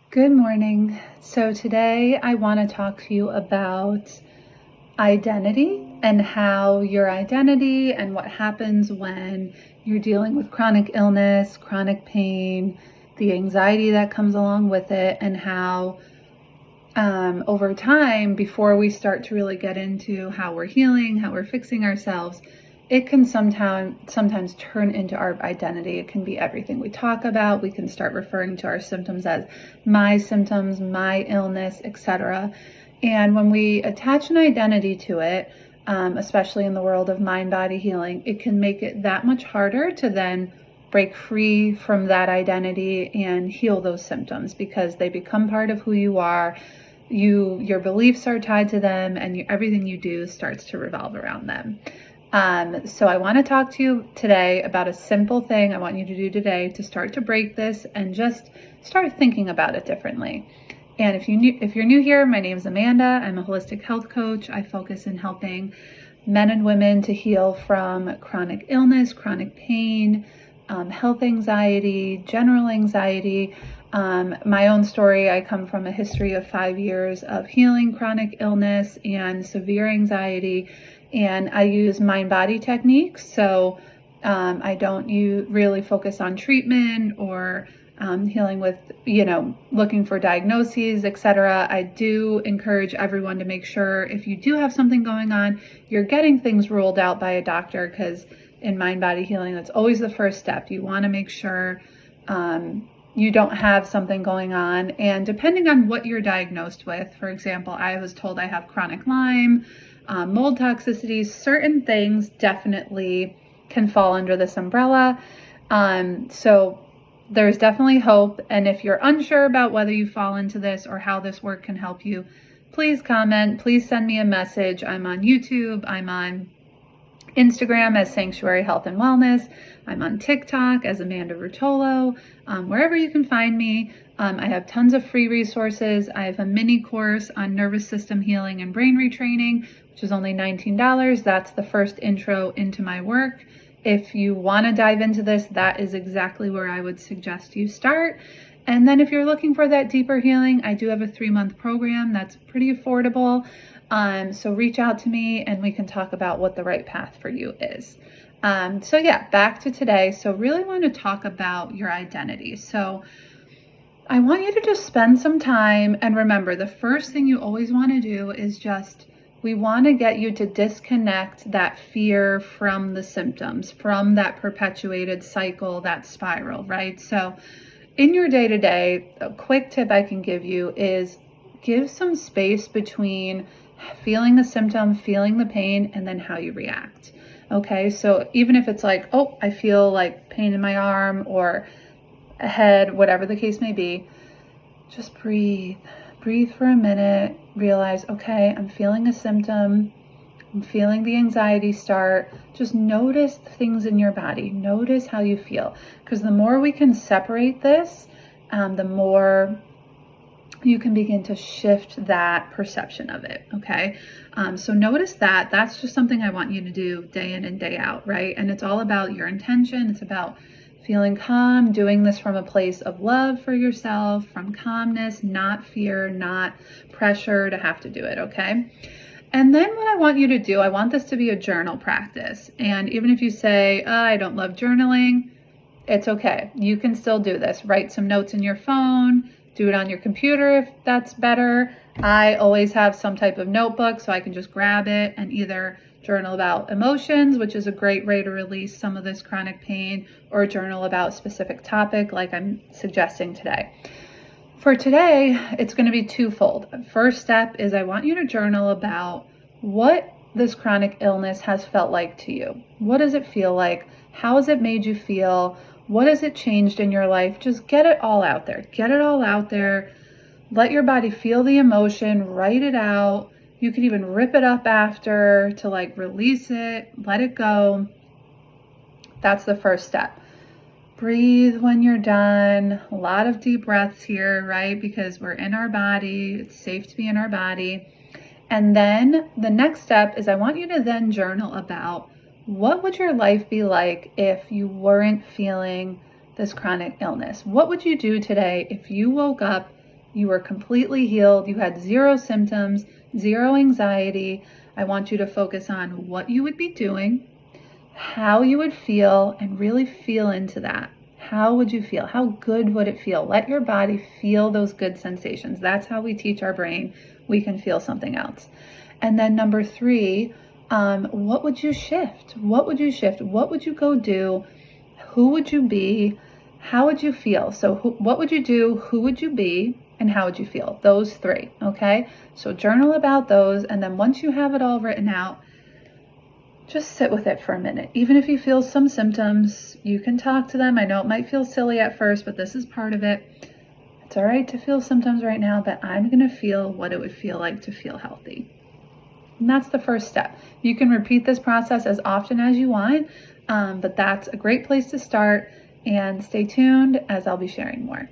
Good morning. So today I want to talk to you about identity and how your identity and what happens when you're dealing with chronic illness, chronic pain, the anxiety that comes along with it, and how over time, before we start to really get into how we're healing, how we're fixing ourselves, it can sometimes turn into our identity. It can be everything we talk about. We can start referring to our symptoms as my symptoms, my illness, etc. And when we attach an identity to it, especially in the world of mind-body healing, it can make it that much harder to then break free from that identity and heal those symptoms because they become part of who you are. Your beliefs are tied to them, and everything you do starts to revolve around them. So I want to talk to you today about a simple thing I want you to do today to start to break this and just start thinking about it differently. And if you're new here, my name is Amanda. I'm a holistic health coach. I focus in helping men and women to heal from chronic illness, chronic pain, health anxiety, general anxiety. My own story, I come from a history of 5 years of healing chronic illness and severe anxiety, and I use mind-body techniques. So I don't really focus on treatment or healing with, looking for diagnoses, etc. I do encourage everyone to make sure if you do have something going on, you're getting things ruled out by a doctor, because in mind-body healing, that's always the first step. You want to make sure you don't have something going on. And depending on what you're diagnosed with, for example, I was told I have chronic Lyme, mold toxicities, certain things definitely can fall under this umbrella. So there's definitely hope. And if you're unsure about whether you fall into this or how this work can help you, please comment, please send me a message. I'm on YouTube, I'm on Instagram as Sanctuary Health and Wellness. I'm on TikTok as Amanda Rutolo. Wherever you can find me, I have tons of free resources. I have a mini course on nervous system healing and brain retraining, which is only $19. That's the first intro into my work. If you want to dive into this, that is exactly where I would suggest you start. And then if you're looking for that deeper healing, I do have a 3-month program that's pretty affordable. So reach out to me and we can talk about what the right path for you is. So yeah, back to today. So really want to talk about your identity. So I want you to just spend some time, and remember, the first thing you always want to do is we want to get you to disconnect that fear from the symptoms, from that perpetuated cycle, that spiral, right? So in your day-to-day, a quick tip I can give you is give some space between feeling the symptom, feeling the pain, and then how you react. Okay, so even if it's like, oh, I feel like pain in my arm or a head, whatever the case may be, just breathe. Breathe for a minute, realize, okay, I'm feeling a symptom, I'm feeling the anxiety start. Just notice the things in your body, notice how you feel, because the more we can separate this, the more you can begin to shift that perception of it, okay? So notice that. That's just something I want you to do day in and day out, right? And it's all about your intention. It's about feeling calm, doing this from a place of love for yourself, from calmness, not fear, not pressure to have to do it, okay? And then what I want you to do, I want this to be a journal practice. And even if you say, oh, I don't love journaling, it's okay. You can still do this. Write some notes in your phone, do it on your computer if that's better. I always have some type of notebook so I can just grab it and either journal about emotions, which is a great way to release some of this chronic pain, or journal about a specific topic like I'm suggesting today. For today, it's going to be twofold. First step is I want you to journal about what this chronic illness has felt like to you. What does it feel like? How has it made you feel? What has it changed in your life? Just get it all out there. Get it all out there. Let your body feel the emotion, write it out. You can even rip it up after to release it, let it go. That's the first step. Breathe when you're done. A lot of deep breaths here, right? Because we're in our body. It's safe to be in our body. And then the next step is I want you to then journal about what would your life be like if you weren't feeling this chronic illness? What would you do today if you woke up You were completely healed. You had zero symptoms, zero anxiety. I want you to focus on what you would be doing, how you would feel, and really feel into that. How would you feel? How good would it feel? Let your body feel those good sensations. That's how we teach our brain we can feel something else. And then number 3, what would you shift? What would you shift? What would you go do? Who would you be? How would you feel? So what would you do? Who would you be? And how would you feel? Those 3, okay? So journal about those, and then once you have it all written out, just sit with it for a minute. Even if you feel some symptoms, you can talk to them. I know it might feel silly at first, but this is part of it. It's all right to feel symptoms right now, but I'm going to feel what it would feel like to feel healthy. And that's the first step. You can repeat this process as often as you want, but that's a great place to start. And stay tuned as I'll be sharing more.